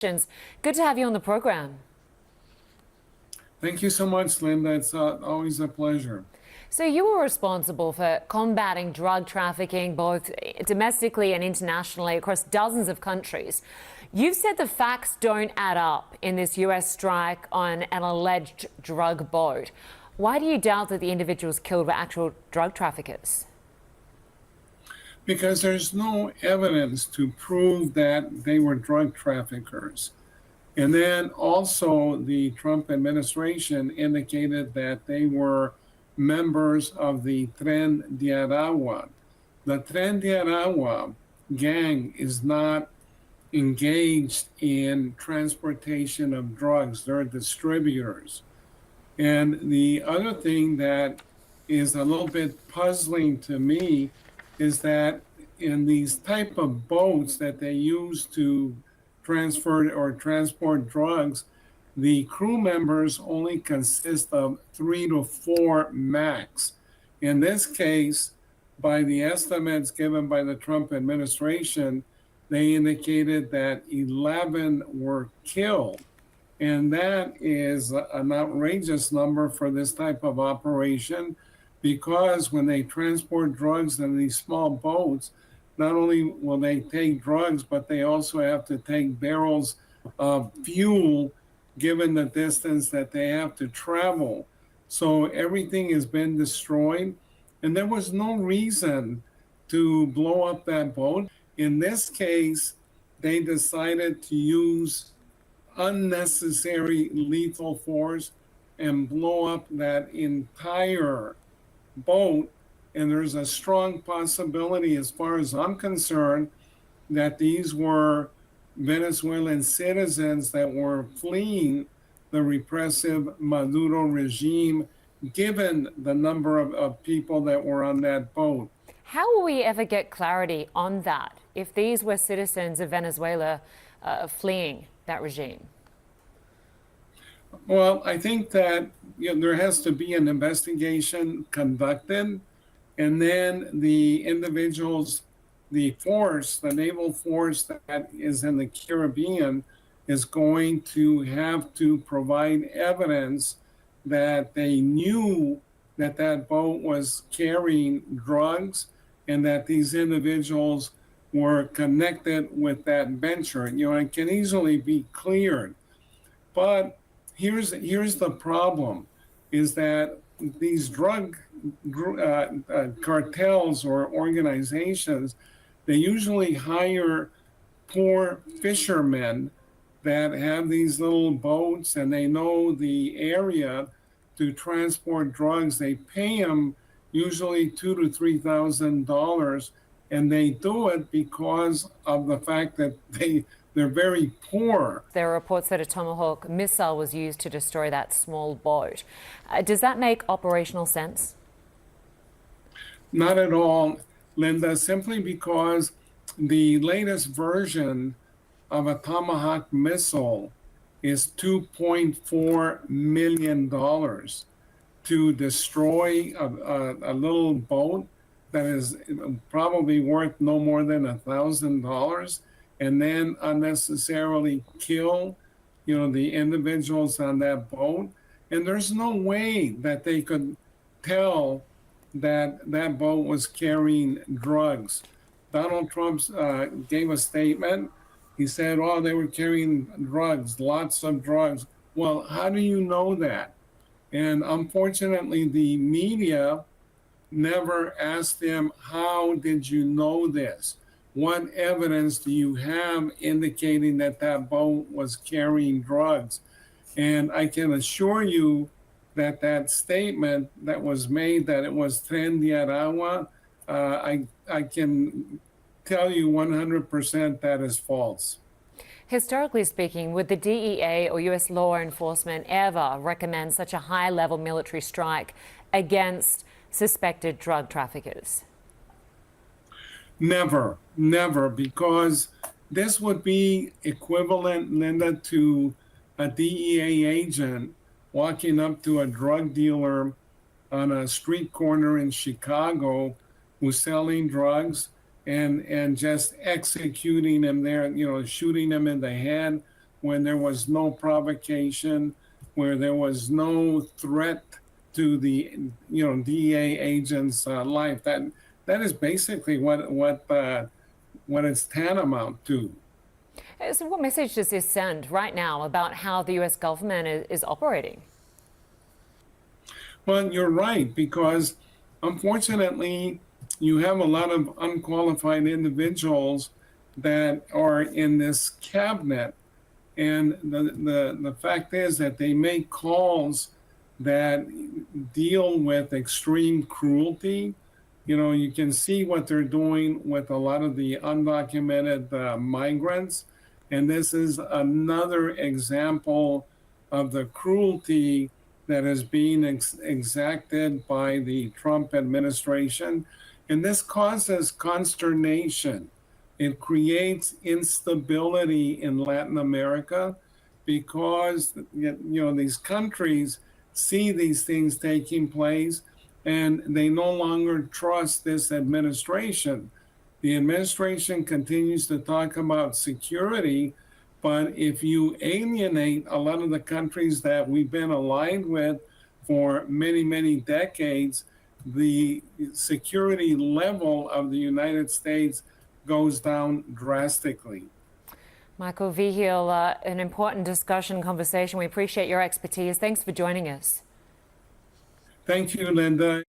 Good to have you on the program. Thank you so much, Linda. It's always a pleasure. So you were responsible for combating drug trafficking both domestically and internationally across dozens of countries. You've said the facts don't add up in this US strike on an alleged drug boat. Why do you doubt that the individuals killed were actual drug traffickers? Because there's no evidence to prove that they were drug traffickers. And then also the Trump administration indicated that they were members of the Tren de Aragua. The Tren de Aragua gang is not engaged in transportation of drugs. They're distributors. And the other thing that is a little bit puzzling to me is that in these type of boats that they use to transfer or transport drugs, the crew members only consist of 3 to 4 max. In this case, by the estimates given by the Trump administration, they indicated that 11 were killed. And that is an outrageous number for this type of operation, because when they transport drugs in these small boats, not only will they take drugs, but they also have to take barrels of fuel given the distance that they have to travel. So everything has been destroyed, and there was no reason to blow up that boat. In this case, they decided to use unnecessary lethal force and blow up that entire boat. And there's a strong possibility, as far as I'm concerned, that these were Venezuelan citizens that were fleeing the repressive Maduro regime, given the number of people that were on that boat. How will we ever get clarity on that if these were citizens of Venezuela fleeing that regime? Well, I think that there has to be an investigation conducted, and then the individuals, the force, the naval force that is in the Caribbean is going to have to provide evidence that they knew that that boat was carrying drugs and that these individuals were connected with that venture. It can easily be cleared. But here's the problem, is that these drug cartels or organizations, they usually hire poor fishermen that have these little boats and they know the area to transport drugs. They pay them usually $2,000 to $3,000, and they do it because of the fact that they're very poor. There are reports that a Tomahawk missile was used to destroy that small boat. Does that make operational sense? Not at all, Linda, simply because the latest version of a Tomahawk missile is $2.4 million to destroy a little boat that is probably worth no more than $1,000, and then unnecessarily kill, the individuals on that boat. And there's no way that they could tell that that boat was carrying drugs. Donald Trump gave a statement. He said, oh, they were carrying drugs, lots of drugs. Well, how do you know that? And unfortunately, the media never asked him, how did you know this? What evidence do you have indicating that that boat was carrying drugs? And I can assure you that that statement that was made, that it was Tren de Aragua, I can tell you 100% that is false. Historically speaking, would the DEA or US law enforcement ever recommend such a high-level military strike against suspected drug traffickers? Never, because this would be equivalent, Linda, to a DEA agent walking up to a drug dealer on a street corner in Chicago who's selling drugs and just executing him there, shooting him in the head when there was no provocation, where there was no threat to the DEA agent's life. That is basically what it's tantamount to. So what message does this send right now about how the U.S. government is operating? Well, you're right, because unfortunately, you have a lot of unqualified individuals that are in this cabinet. And the fact is that they make calls that deal with extreme cruelty. You can see what they're doing with a lot of the undocumented migrants. And this is another example of the cruelty that is being exacted by the Trump administration. And this causes consternation. It creates instability in Latin America because these countries see these things taking place and they no longer trust this administration. The administration continues to talk about security, but if you alienate a lot of the countries that we've been aligned with for many, many decades, the security level of the United States goes down drastically. Michael Vigil, an important discussion, conversation. We appreciate your expertise. Thanks for joining us. Thank you, Linda.